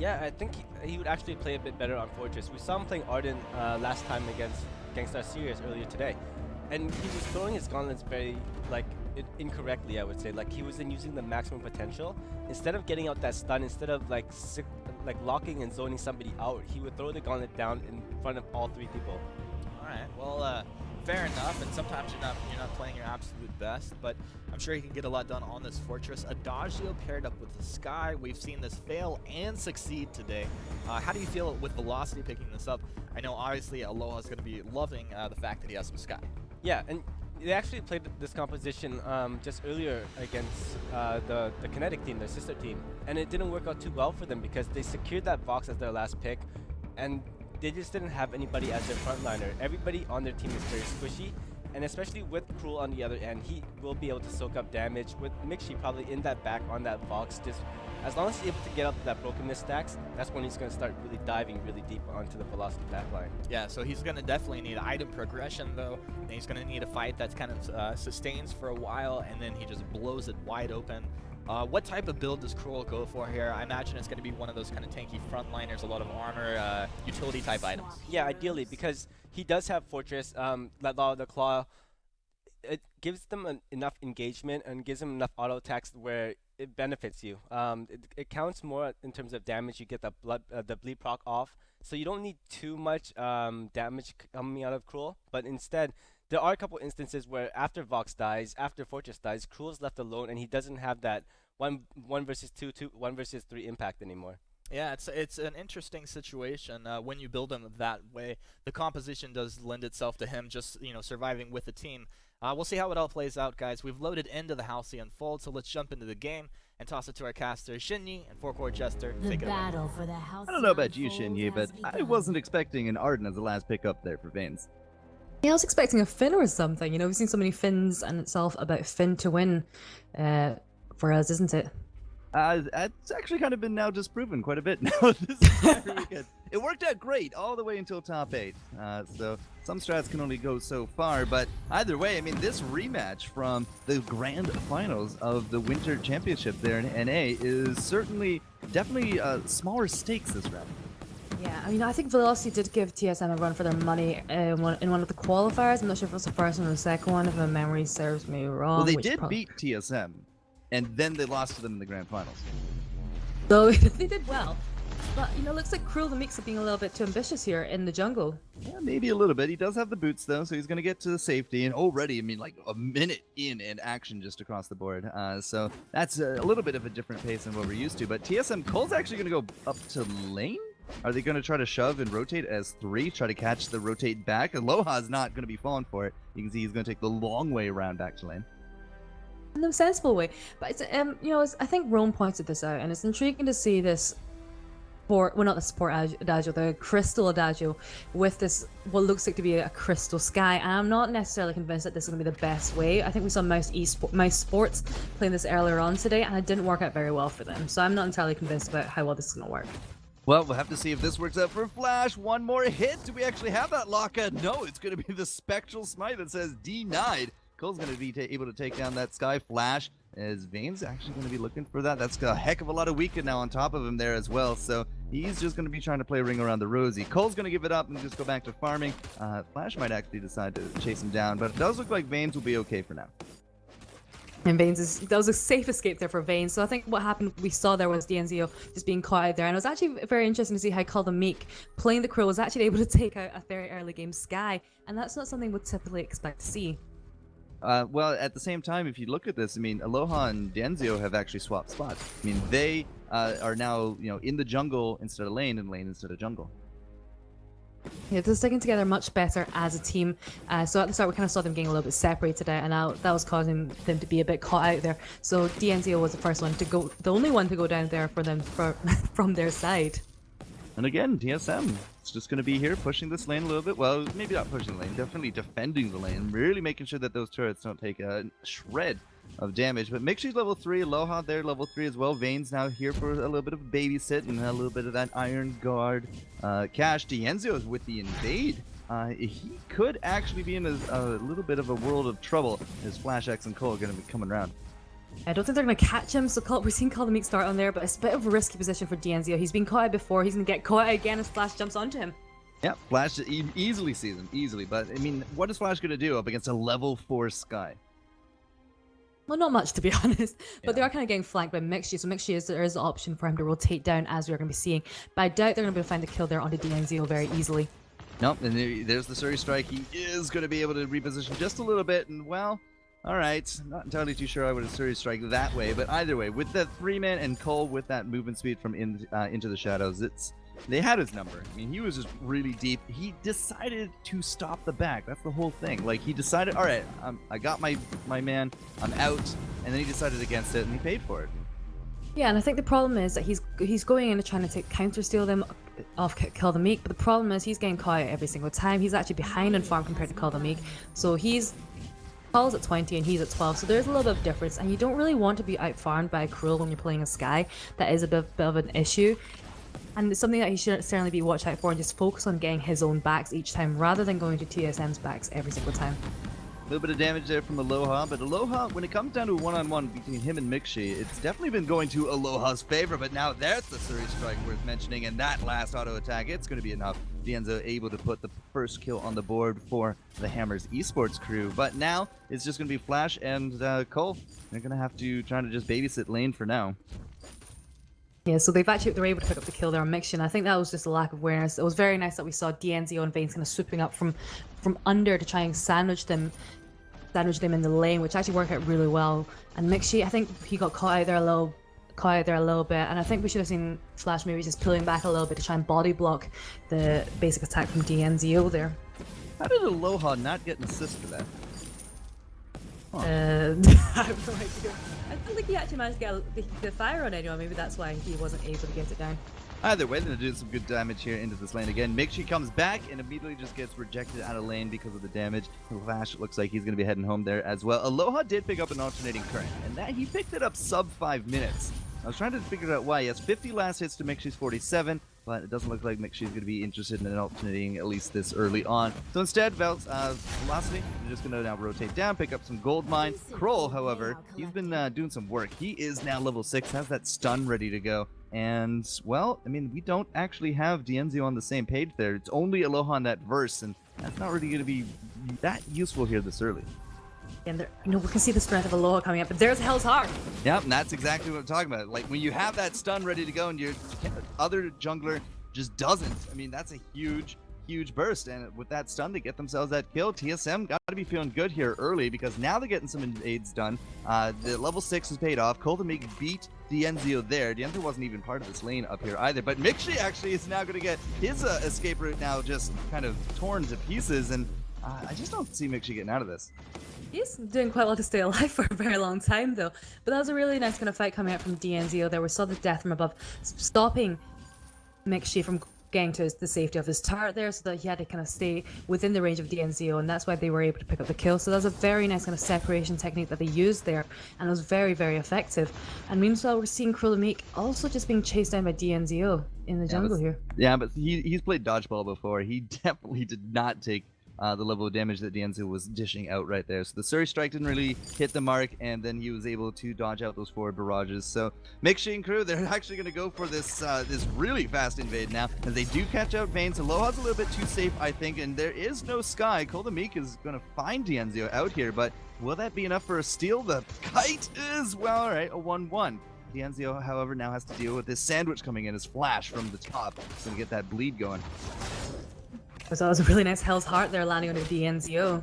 Yeah, I think he would actually play a bit better on Fortress. We saw him playing Arden last time against Gangstar Sirius earlier today, and he was throwing his gauntlets very like incorrectly. I would say like he wasn't using the maximum potential. Instead of getting out that stun, instead of like locking and zoning somebody out, he would throw the gauntlet down in front of all three people. All right, well, fair enough. And sometimes you're not playing your absolute best, but I'm sure he can get a lot done on this Fortress. Adagio paired up with the Sky. We've seen this fail and succeed today. How do you feel with Velocity picking this up? I know obviously Aloha's going to be loving the fact that he has some Sky. Yeah, and they actually played this composition just earlier against the Kinetic team, their sister team, and it didn't work out too well for them because they secured that Vox as their last pick, and they just didn't have anybody as their frontliner. Everybody on their team is very squishy, and especially with Cruel on the other end, he will be able to soak up damage. With Mixi probably in that back on that Vox, just as long as he's able to get up that brokenness stacks, that's when he's going to start really diving really deep onto the Velocity backline. Yeah, so he's going to definitely need item progression, though, and he's going to need a fight that's kind of sustains for a while, and then he just blows it wide open. What type of build does Cruel go for here? I imagine it's going to be one of those kind of tanky frontliners, a lot of armor, utility type items. Yeah, ideally, because he does have Fortress, Law of the Claw. It gives them enough engagement and gives them enough auto attacks where it benefits you. It counts more in terms of damage. You get the bleed proc off, so you don't need too much damage coming out of Cruel. But instead, there are a couple instances where after Vox dies, after Fortress dies, Cruel's left alone, and he doesn't have that one versus two, 1 versus 3 impact anymore. Yeah, it's an interesting situation when you build him that way. The composition does lend itself to him just surviving with the team. We'll see how it all plays out, guys. We've loaded into the Halcyon Fold, so let's jump into the game and toss it to our caster Shinyi and Four-Core Jester. Take it away. For the Halcyon I don't know about you, Fold Shinyi, but has I begun. wasn't expecting an Arden as the last pick up there for Vanes. Yeah, I was expecting a Finn or something. We've seen so many Finns, and it's all about Finn to win for us, isn't it? It's actually kind of been now disproven quite a bit now this entire weekend. It worked out great all the way until top 8. So some strats can only go so far, but either way, I mean, this rematch from the grand finals of the Winter Championship there in NA is definitely smaller stakes this round. Yeah, I mean, I think Velocity did give TSM a run for their money in one of the qualifiers. I'm not sure if it was the first one or the second one, if my memory serves me wrong. Well, they which did beat TSM, and then they lost to them in the grand finals. So they did well. But, looks like Cruel the Mix are being a little bit too ambitious here in the jungle. Yeah, maybe a little bit. He does have the boots, though, so he's going to get to the safety. And already, I mean, like a minute in action just across the board. So that's a little bit of a different pace than what we're used to. But TSM Cole's actually going to go up to lane? Are they going to try to shove and rotate as 3, try to catch the rotate back? Aloha's not going to be falling for it. You can see he's going to take the long way around back to lane. In a sensible way. But, I think Rome pointed this out, and it's intriguing to see this not the support Adagio, the crystal Adagio with this, what looks like to be a crystal sky. And I'm not necessarily convinced that this is going to be the best way. I think we saw Mouse Sports playing this earlier on today, and it didn't work out very well for them. So I'm not entirely convinced about how well this is going to work. Well, we'll have to see if this works out for Flash. One more hit. Do we actually have that Locka? No, it's going to be the Spectral Smite that says denied. Cole's going to be able to take down that Sky Flash. As Vane's actually going to be looking for that. That's a heck of a lot of weaken now on top of him there as well. So he's just going to be trying to play Ring Around the Rosie. Cole's going to give it up and just go back to farming. Flash might actually decide to chase him down, but it does look like Vanes will be okay for now. And that was a safe escape there for Vayne. So I think what happened, we saw there was DNZO just being caught out there. And it was actually very interesting to see how Call the Meek, playing the Crow, was actually able to take out a very early game Sky. And that's not something we'd typically expect to see. Well, at the same time, if you look at this, I mean, Aloha and Denzio have actually swapped spots. I mean, they are now, in the jungle instead of lane and lane instead of jungle. Yeah, they're sticking together much better as a team. So at the start, we kind of saw them getting a little bit separated out, and now that was causing them to be a bit caught out there. So DNZO was the first one to go, the only one to go down there for them from their side. And again, TSM is just going to be here pushing this lane a little bit. Well, maybe not pushing the lane, definitely defending the lane, really making sure that those turrets don't take a shred of damage. But Mixi's level 3, Aloha there level 3 as well. Vane's now here for a little bit of babysit and a little bit of that Iron Guard. Cash, Dienzio is with the invade. He could actually be in a little bit of a world of trouble as Flash X and Cole are going to be coming around. I don't think they're going to catch him, so we've seen Call the Meek start on there, but it's a bit of a risky position for DNZO. He's been caught out before, he's going to get caught out again as Flash jumps onto him. Yeah, Flash easily sees him, easily. But, I mean, what is Flash going to do up against a level 4 Sky? Well, not much, to be honest, but they Yeah. are kind of getting flanked by Mixie, so Mixie there is an option for him to rotate down, as we're going to be seeing. But I doubt they're going to be able to find the kill there onto DNZO very easily. Nope, and there's the Surrey Strike. He is going to be able to reposition just a little bit, and well, all right. Not entirely too sure I would have Surrey Strike that way, but either way, with the 3-man and Cole with that movement speed from into the shadows, they had his number. I mean, he was just really deep. He decided to stop the back. That's the whole thing. Like, he decided, all right, I got my man, I'm out, and then he decided against it, and he paid for it. Yeah, and I think the problem is that he's going in and trying to counter steal them off Kill the Meek, but the problem is he's getting caught out every single time. He's actually behind on farm compared to Kill the Meek, so Paul's at 20 and he's at 12, so there's a little bit of difference, and you don't really want to be out farmed by a Cruel when you're playing a Sky. That is a bit of an issue, and it's something that he should certainly be watched out for and just focus on getting his own backs each time rather than going to TSM's backs every single time. A little bit of damage there from Aloha, but Aloha, when it comes down to a one-on-one between him and Mixie, it's definitely been going to Aloha's favor, but now there's the Surrey Strike worth mentioning, and that last auto attack, it's going to be enough. Dienzo able to put the first kill on the board for the Hammers esports crew, but now it's just going to be Flash and Cole. They're going to have to try to just babysit lane for now. Yeah, so they're able to pick up the kill there on Mixie, and I think that was just a lack of awareness. It was very nice that we saw DNZO and Vayne's kind of swooping up from under to try and sandwich them in the lane, which actually worked out really well. And Mixie, I think he got caught out there a little bit, and I think we should have seen Flash maybe just pulling back a little bit to try and body block the basic attack from DNZO there. How did Aloha not get an assist for that? I have no idea. I don't think he actually managed to get the fire on anyone. Maybe that's why he wasn't able to get it down. Either way, they're doing some good damage here into this lane again. Mixie comes back and immediately just gets rejected out of lane because of the damage. Flash looks like he's going to be heading home there as well. Aloha did pick up an alternating current, and that he picked it up sub 5 minutes. I was trying to figure out why. He has 50 last hits to Mixie's 47, but it doesn't look like Mixie's going to be interested in an alternating at least this early on. So instead, Velocity, they're just going to now rotate down, pick up some gold mine. Kroll, however, he's been doing some work. He is now level 6, has that stun ready to go. And, well, I mean, we don't actually have DNZO on the same page there. It's only Aloha on that verse, and that's not really going to be that useful here this early. And we can see the strength of Aloha coming up, but there's Hell's Heart. Yep, and that's exactly what I'm talking about. Like, when you have that stun ready to go and your other jungler just doesn't, I mean, that's a huge burst, and with that stun, they get themselves that kill. TSM got to be feeling good here early because now they're getting some invades done. The level 6 has paid off. Cole to make beat DNZO there. DNZO wasn't even part of this lane up here either, but Mixie actually is now going to get his escape route now just kind of torn to pieces, and I just don't see Mixie getting out of this. He's doing quite well to stay alive for a very long time, though. But that was a really nice kind of fight coming out from DNZO there. We saw the death from above, stopping Mixie from getting to the safety of his turret there, so that he had to kind of stay within the range of DNZO, and that's why they were able to pick up the kill. So that was a very nice kind of separation technique that they used there, and it was very, very effective. And meanwhile, we're seeing Cruel and Meek also just being chased down by DNZO in the jungle here. Yeah, but he's played dodgeball before. He definitely did not take the level of damage that Dienzo was dishing out right there. So the Surrey Strike didn't really hit the mark, and then he was able to dodge out those forward barrages. So Mixie and crew, they're actually going to go for this this really fast invade now, and they do catch out Vayne. So Aloha's a little bit too safe, I think, and there is no Sky. Koldemeek is going to find Dienzo out here, but will that be enough for a steal? The kite is, well, all right, a 1-1. Dienzo, however, now has to deal with this sandwich coming in as Flash from the top. He's going to get that bleed going. So that was a really nice Hell's Heart there landing on the DNZO.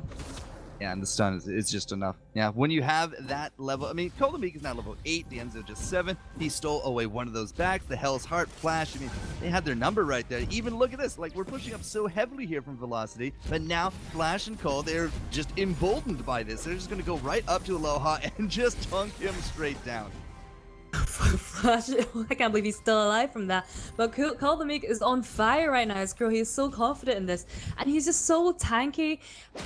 Yeah, and the stun is just enough. Yeah, when you have that level, I mean, Koldemeek is now level 8, Dienzo just 7. He stole away one of those backs, the Hell's Heart Flash. I mean, they had their number right there. Even look at this, like, we're pushing up so heavily here from Velocity, but now Flash and Cole, they're just emboldened by this. They're just going to go right up to Aloha and just dunk him straight down. Flash, I can't believe he's still alive from that. But Koldemeek is on fire right now as Crow. He is so confident in this, and he's just so tanky,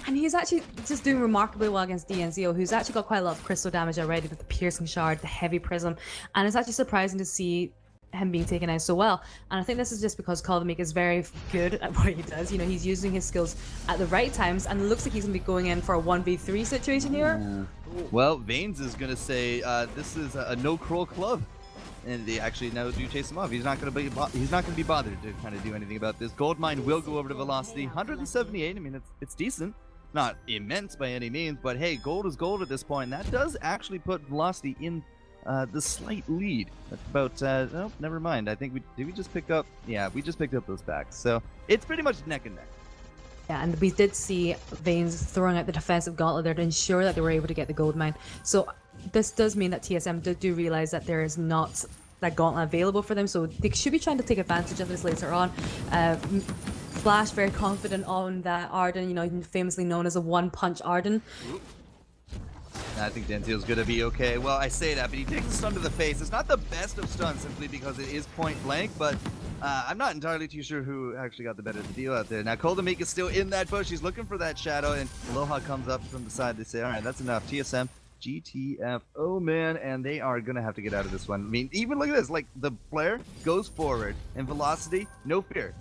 and he's actually just doing remarkably well against DNZO, who's actually got quite a lot of crystal damage already with the piercing shard, the heavy prism, and it's actually surprising to see him being taken out so well. And I think this is just because Kaldameek is very good at what he does. You know, he's using his skills at the right times, and it looks like he's going to be going in for a 1v3 situation here. Well, Vanes is going to say this is a no Kroll club. And they actually now do chase him off. He's not going to be bothered to kind of do anything about this. Goldmine will go over to Velocity. 178. I mean, it's decent. Not immense by any means, but hey, gold is gold at this point. And that does actually put Velocity in the slight lead. That's about, oh, never mind. I think did we just pick up? Yeah, we just picked up those packs. So it's pretty much neck and neck. Yeah, and we did see Vanes throwing out the defensive gauntlet there to ensure that they were able to get the gold mine. So this does mean that TSM do realize that there is not that gauntlet available for them, so they should be trying to take advantage of this later on. Flash very confident on that Arden, you know, famously known as a one-punch Arden. I think Denzio's gonna be okay. Well, I say that, but he takes a stun to the face. It's not the best of stuns simply because it is point blank, but I'm not entirely too sure who actually got the better of the deal out there. Now, Kaldameek is still in that bush. He's looking for that shadow, and Aloha comes up from the side. They say, all right, that's enough. TSM, GTF, oh man, and they are gonna have to get out of this one. I mean, even look at this, like the player goes forward, and Velocity, no fear.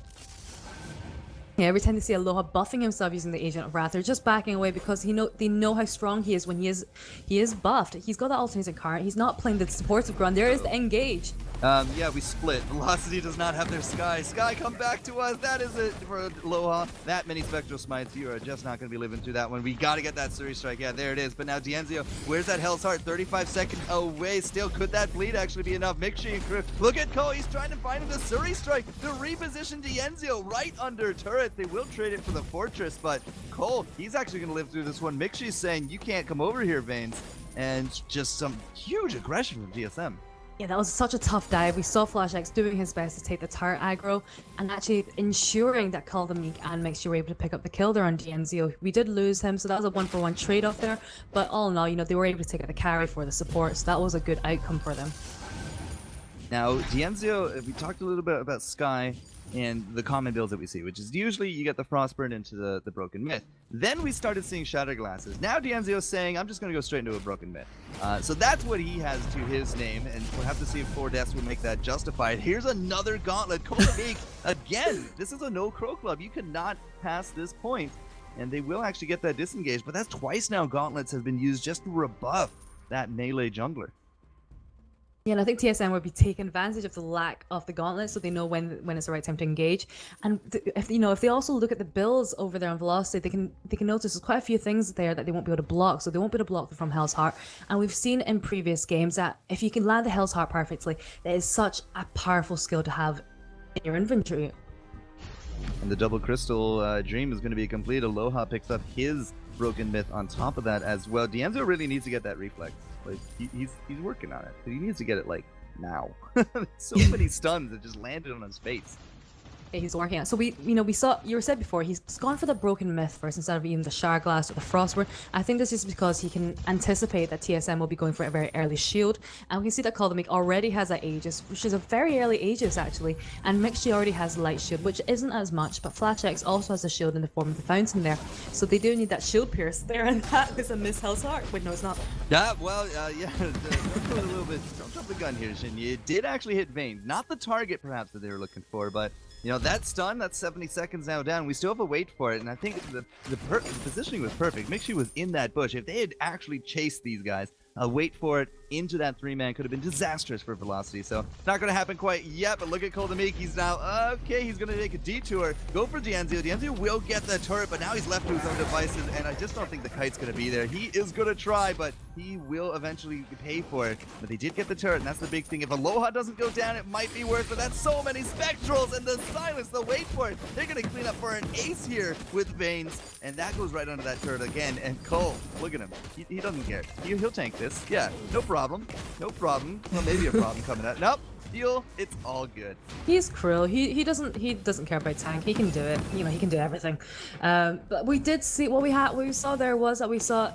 Yeah, every time they see Aloha buffing himself using the Agent of Wrath, they're just backing away because they know how strong he is when he is buffed. He's got that alternating current. He's not playing the supportive ground. There is the engage. Yeah, we split. Velocity does not have their Sky. Sky, come back to us. That is it for Aloha. That many Spectral Smites, you are just not going to be living through that one. We got to get that Suri Strike. Yeah, there it is. But now Denzio, where's that Hell's Heart? 35 seconds away. Still, could that bleed actually be enough? Mixi and Crew. Look at Cole. He's trying to find him the Suri Strike to reposition Denzio right under turret. They will trade it for the Fortress, but Cole, he's actually going to live through this one. Mixi's saying, you can't come over here, Vanes. And just some huge aggression from GSM. Yeah, that was such a tough dive. We saw FlashX doing his best to take the turret aggro and actually ensuring that Kaldameek and Mixi were able to pick up the kill there on Denzio. We did lose him, so that was a one-for-one trade-off there. But all in all, you know, they were able to take out the carry for the support, so that was a good outcome for them. Now, Denzio, we talked a little bit about Sky and the common builds that we see, which is usually you get the Frostburn into the Broken Myth. Then we started seeing Shatter Glasses. Now Denzio's saying, I'm just going to go straight into a Broken Myth. So that's what he has to his name, and we'll have to see if 4 deaths will make that justified. Here's another gauntlet. Kaldameek, again, this is a no Crow club. You cannot pass this point, and they will actually get that disengaged, but that's twice now gauntlets have been used just to rebuff that melee jungler. Yeah, and I think TSM would be taking advantage of the lack of the gauntlet, so they know when it's the right time to engage. And if they also look at the builds over there on Velocity, they can notice there's quite a few things there that they won't be able to block. So they won't be able to block from Hell's Heart. And we've seen in previous games that if you can land the Hell's Heart perfectly, that is such a powerful skill to have in your inventory. And the double crystal dream is going to be complete. Aloha picks up his Broken Myth on top of that as well. Denzio really needs to get that reflex. Like he's working on it, but he needs to get it like now. So many stuns that just landed on his face. Yeah, he's working on it. So we saw, you said before, he's gone for the Broken Myth first instead of even the Shard Glass or the Frostburn. I think this is because he can anticipate that TSM will be going for a very early shield, and we can see that Kaldameek already has that Aegis, which is a very early Aegis actually, and Mixi already has Light Shield, which isn't as much, but FlashX also has a shield in the form of the Fountain there, so they do need that shield pierce there, and that is a Miss Hell's Heart. Wait, no, it's not. Yeah, well, yeah, a little bit. Don't jump the gun here, Shin. You did actually hit Vayne, not the target perhaps that they were looking for, but. You know, that stun, that's 70 seconds now down. We still have to wait for it, and I think the positioning was perfect. Mixi was in that bush. If they had actually chased these guys, wait for it into that 3-man could have been disastrous for Velocity. So not going to happen quite yet, but look at Kaldameek. He's now, okay, he's going to take a detour. Go for Denzio. Denzio will get the turret, but now he's left to his own devices, and I just don't think the kite's going to be there. He is going to try, but he will eventually pay for it. But they did get the turret, and that's the big thing. If Aloha doesn't go down, it might be worth it. That's so many Spectrals, and the silence, the wait for it. They're going to clean up for an ace here with Vanes, and that goes right under that turret again. And Cole, look at him. He doesn't care. He'll tank this. Yeah, no problem. No problem. Well, maybe a problem coming out. Nope. Deal. It's all good. He's cruel. He doesn't care about tank. He can do it. You know, he can do everything. But we did see what we saw there was that we saw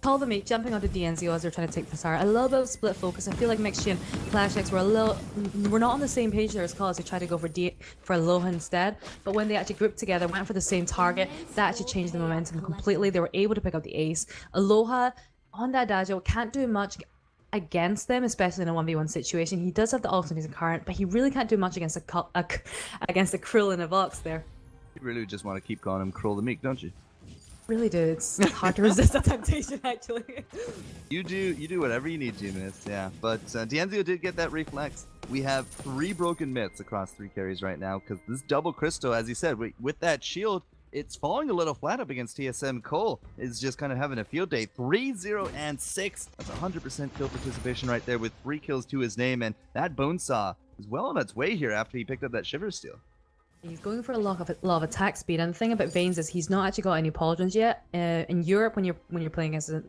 Kaldameek jumping onto Denzio as they're trying to take the tower. A little bit of split focus. I feel like Mixi and FlashX were not on the same page there as Call as they tried to go for Aloha instead. But when they actually grouped together, went for the same target, that actually changed the momentum completely. They were able to pick up the ace. Aloha on that Adagio can't do much against them, especially in a 1v1 situation. He does have the ultimate and current, but he really can't do much against against a Krill in a box there. You really just want to keep calling him Kroll the Meek, don't you? Really do. It's hard to resist that temptation, actually. You do whatever you need to, Miss. Yeah, but D'Anzio did get that reflex. We have 3 broken myths across 3 carries right now because this double crystal, as you said, with that shield, it's falling a little flat up against TSM. Cole is just kind of having a field day. 3-0 and 6. That's 100% kill participation right there with 3 kills to his name, and that Bonesaw is well on its way here after he picked up that Shiver Steel. He's going for a lot of attack speed, and the thing about Vaynes is he's not actually got any pauldrons yet. In Europe, when you're playing against a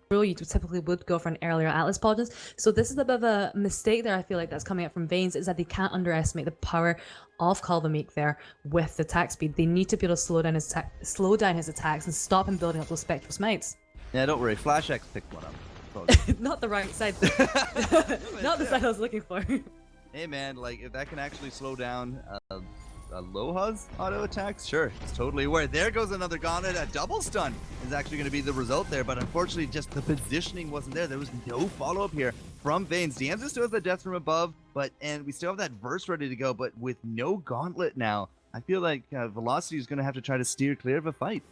pro, you typically would go for an earlier Atlas pauldrons. So this is a bit of a mistake there. I feel like that's coming up from Vaynes, is that they can't underestimate the power of Call the Meek there with the attack speed. They need to be able to slow down his attacks and stop him building up those spectral smites. Yeah, don't worry. Flash X picked one up. Not the right side. Not the side I was looking for. Hey man, like if that can actually slow down Aloha's auto attacks, sure, it's totally worth. There goes another gauntlet. A double stun is actually going to be the result there, but unfortunately, just the positioning wasn't there. There was no follow up here from Vaynes. D'Anzio still has the death from above, and we still have that verse ready to go, but with no gauntlet now, I feel like Velocity is going to have to try to steer clear of a fight.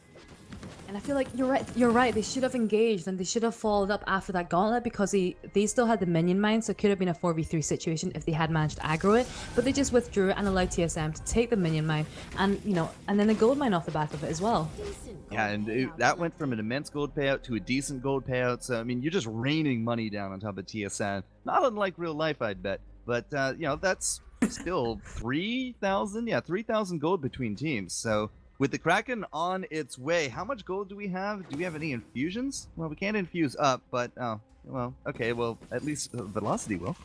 And I feel like you're right. They should have engaged and they should have followed up after that gauntlet because they still had the minion mine, so it could have been a 4v3 situation if they had managed to aggro it. But they just withdrew and allowed TSM to take the minion mine and and then the gold mine off the back of it as well. Yeah, and that went from an immense gold payout to a decent gold payout. So I mean, you're just raining money down on top of TSM. Not unlike real life, I'd bet. But that's still 3,000. Yeah, 3,000 gold between teams. So. With the Kraken on its way, how much gold do we have? Do we have any infusions? Well, we can't infuse up, but okay, well, at least Velocity will.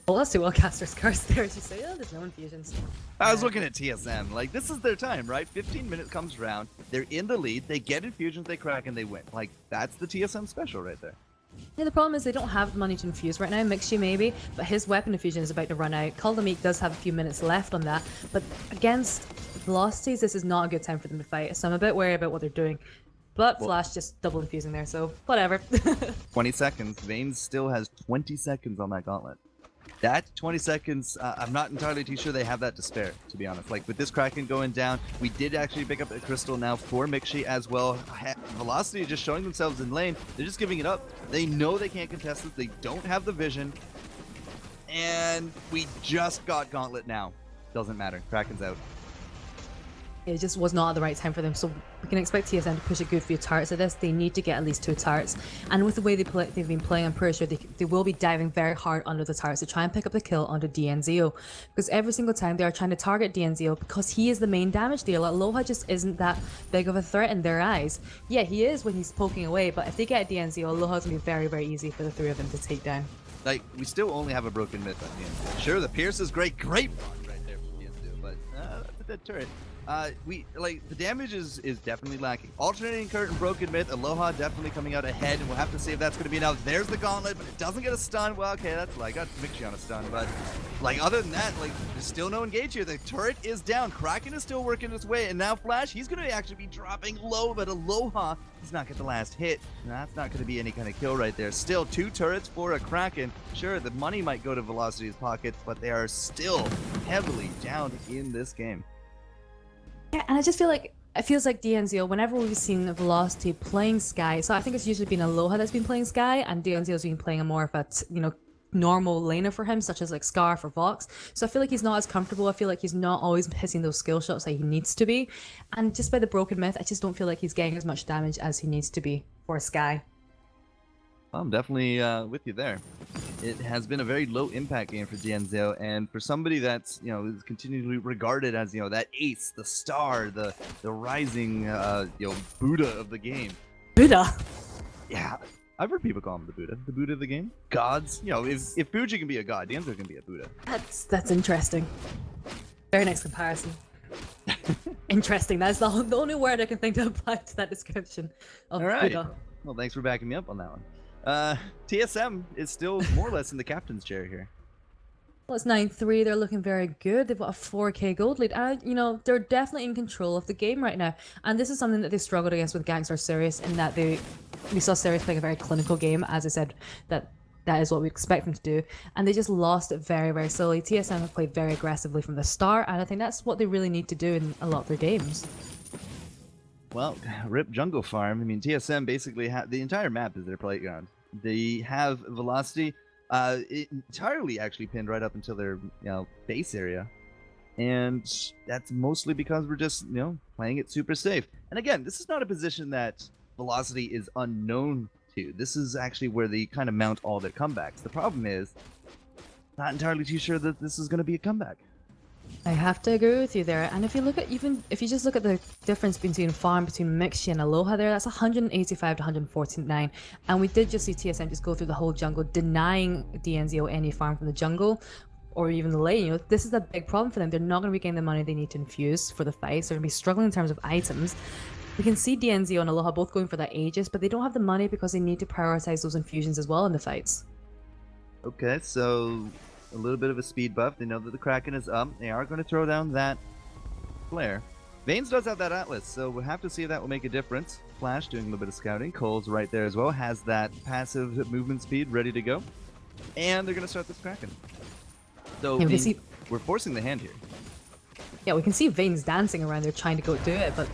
Well, let's do Caster's Curse there, as you say. Oh, there's no infusions. I was looking at TSM. Like, this is their time, right? 15 minutes comes around, they're in the lead, they get infusions, they crack, and they win. Like, that's the TSM special right there. Yeah, the problem is they don't have money to infuse right now. Mixie maybe, but his weapon infusion is about to run out. Call the Meek does have a few minutes left on that, but against Velocities, this is not a good time for them to fight, so I'm a bit wary about what they're doing. But Flash just double infusing there, so whatever. 20 seconds. Vaynes still has 20 seconds on that gauntlet. That 20 seconds, I'm not entirely too sure they have that to spare, to be honest. Like, with this Kraken going down, we did actually pick up a crystal now for Mixie as well. Velocity just showing themselves in lane. They're just giving it up. They know they can't contest it. They don't have the vision. And we just got gauntlet now. Doesn't matter. Kraken's out. It just was not at the right time for them, so we can expect TSM to push a good few turrets at this. They need to get at least 2 turrets, and with the way they've been playing, I'm pretty sure they will be diving very hard under the turrets to try and pick up the kill onto D'Anzio, because every single time they are trying to target D'Anzio because he is the main damage dealer. Aloha just isn't that big of a threat in their eyes. Yeah, he is when he's poking away, but if they get D'Anzio, Aloha's gonna be very, very easy for the 3 of them to take down. Like, we still only have a broken myth on D'Anzio. Sure, the Pierce is great run right there from D'Anzio, but that's a dead turret. The damage is definitely lacking. Alternating Current and Broken Myth, Aloha definitely coming out ahead, and we'll have to see if that's going to be enough. There's the gauntlet, but it doesn't get a stun. Well, okay, that's like, got Mixie on a stun, but other than that, there's still no engage here. The turret is down. Kraken is still working his way, and now Flash, he's going to actually be dropping low, but Aloha does not get the last hit. That's not going to be any kind of kill right there. Still 2 turrets for a Kraken. Sure, the money might go to Velocity's pocket, but they are still heavily down in this game. Yeah, and I just feel like it feels like D'Anzio, whenever we've seen Velocity playing Sky, so I think it's usually been Aloha that's been playing Sky, and D'Anzio's been playing a more of a normal laner for him, such as like Scarf or Vox. So I feel like he's not as comfortable. I feel like he's not always hitting those skill shots that he needs to be, and just by the Broken Myth, I just don't feel like he's getting as much damage as he needs to be for Sky. I'm definitely with you there. It has been a very low impact game for D'Anzio, and for somebody that's is continually regarded as that ace, the star, the rising Buddha of the game. Buddha. Yeah, I've heard people call him the Buddha of the game. Gods, if Fuji can be a god, D'Anzio can be a Buddha. That's interesting. Very nice comparison. Interesting. That's the only word I can think to apply to that description of All right. Buddha. Well, thanks for backing me up on that one. TSM is still more or less in the captain's chair here. Well, it's 9-3. They're looking very good. They've got a 4k gold lead. They're definitely in control of the game right now. And this is something that they struggled against with Gangster Sirius, in that we saw Sirius playing a very clinical game. As I said, that that is what we expect them to do, and they just lost it very, very slowly. TSM have played very aggressively from the start, and I think that's what they really need to do in a lot of their games. Well, rip jungle farm. I mean, TSM basically have the entire map is their playground. They have Velocity entirely actually pinned right up until their base area, and that's mostly because we're just playing it super safe. And again, this is not a position that Velocity is unknown to. This is actually where they kind of mount all their comebacks. The problem is, not entirely too sure that this is going to be a comeback. I have to agree with you there. And if you look at if you just look at the difference between farm between Mixi and Aloha there, that's 185 to 149. And we did just see TSM just go through the whole jungle, denying DNZO any farm from the jungle or even the lane. This is a big problem for them. They're not going to be getting the money they need to infuse for the fights. They're going to be struggling in terms of items. We can see DNZO and Aloha both going for that Aegis, but they don't have the money because they need to prioritize those infusions as well in the fights. Okay, so a little bit of a speed buff. They know that the Kraken is up. They are going to throw down that flare. Vaynes does have that Atlas, so we'll have to see if that will make a difference. Flash doing a little bit of scouting. Cole's right there as well. Has that passive movement speed ready to go. And they're going to start this Kraken. So Yeah, we're forcing the hand here. Yeah, we can see Vaynes dancing around there trying to go do it, but...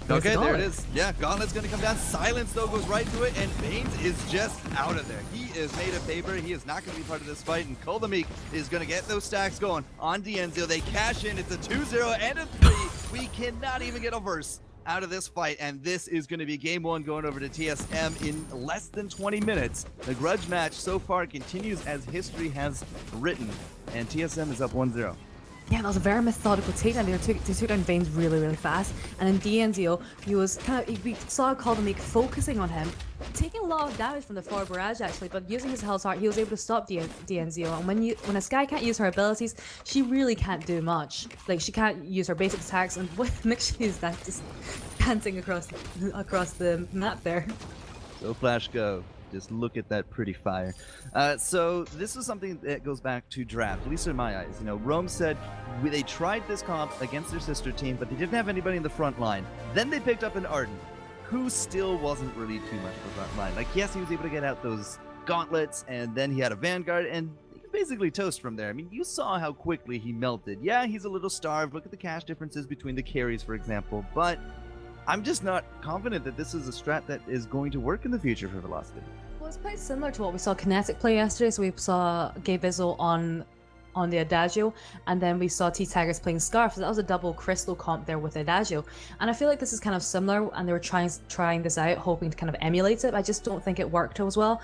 Okay, there it is. Yeah, Gauntlet's going to come down. Silence, though, goes right to it, and Vaynes is just out of there. He is made of paper. He is not going to be part of this fight, and Koldamik is going to get those stacks going on DNZO. They cash in. It's a 2-0 and a 3. We cannot even get a verse out of this fight, and this is going to be game one going over to TSM in less than 20 minutes. The grudge match so far continues as history has written, and TSM is up 1-0. Yeah, that was a very methodical takedown. They took down Vaynes really, really fast. And then DNZO, we saw Koldamik focusing on him, taking a lot of damage from the forward barrage actually, but using his health art, he was able to stop DNZO. And when a Skye can't use her abilities, she really can't do much. Like, she can't use her basic attacks, and what Mixi is that just dancing across the map there. Go Flash, go. Just look at that pretty fire. So this is something that goes back to draft, at least in my eyes. Rome said they tried this comp against their sister team, but they didn't have anybody in the front line. Then they picked up an Arden, who still wasn't really too much of a front line. Like, yes, he was able to get out those gauntlets, and then he had a Vanguard, and he was basically toast from there. I mean, you saw how quickly he melted. Yeah, he's a little starved. Look at the cash differences between the carries, for example, but I'm just not confident that this is a strat that is going to work in the future for Velocity. Well, it's quite similar to what we saw Kinetic play yesterday. So we saw Gay Bizzle on the Adagio, and then we saw T-Tigers playing Scarf. So that was a double Crystal comp there with Adagio. And I feel like this is kind of similar, and they were trying this out, hoping to kind of emulate it. I just don't think it worked as well.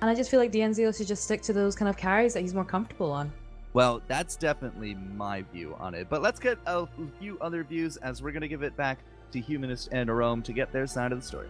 And I just feel like DNZO should just stick to those kind of carries that he's more comfortable on. Well, that's definitely my view on it. But let's get a few other views as we're going to give it back to Humanist and Arome to get their side of the story.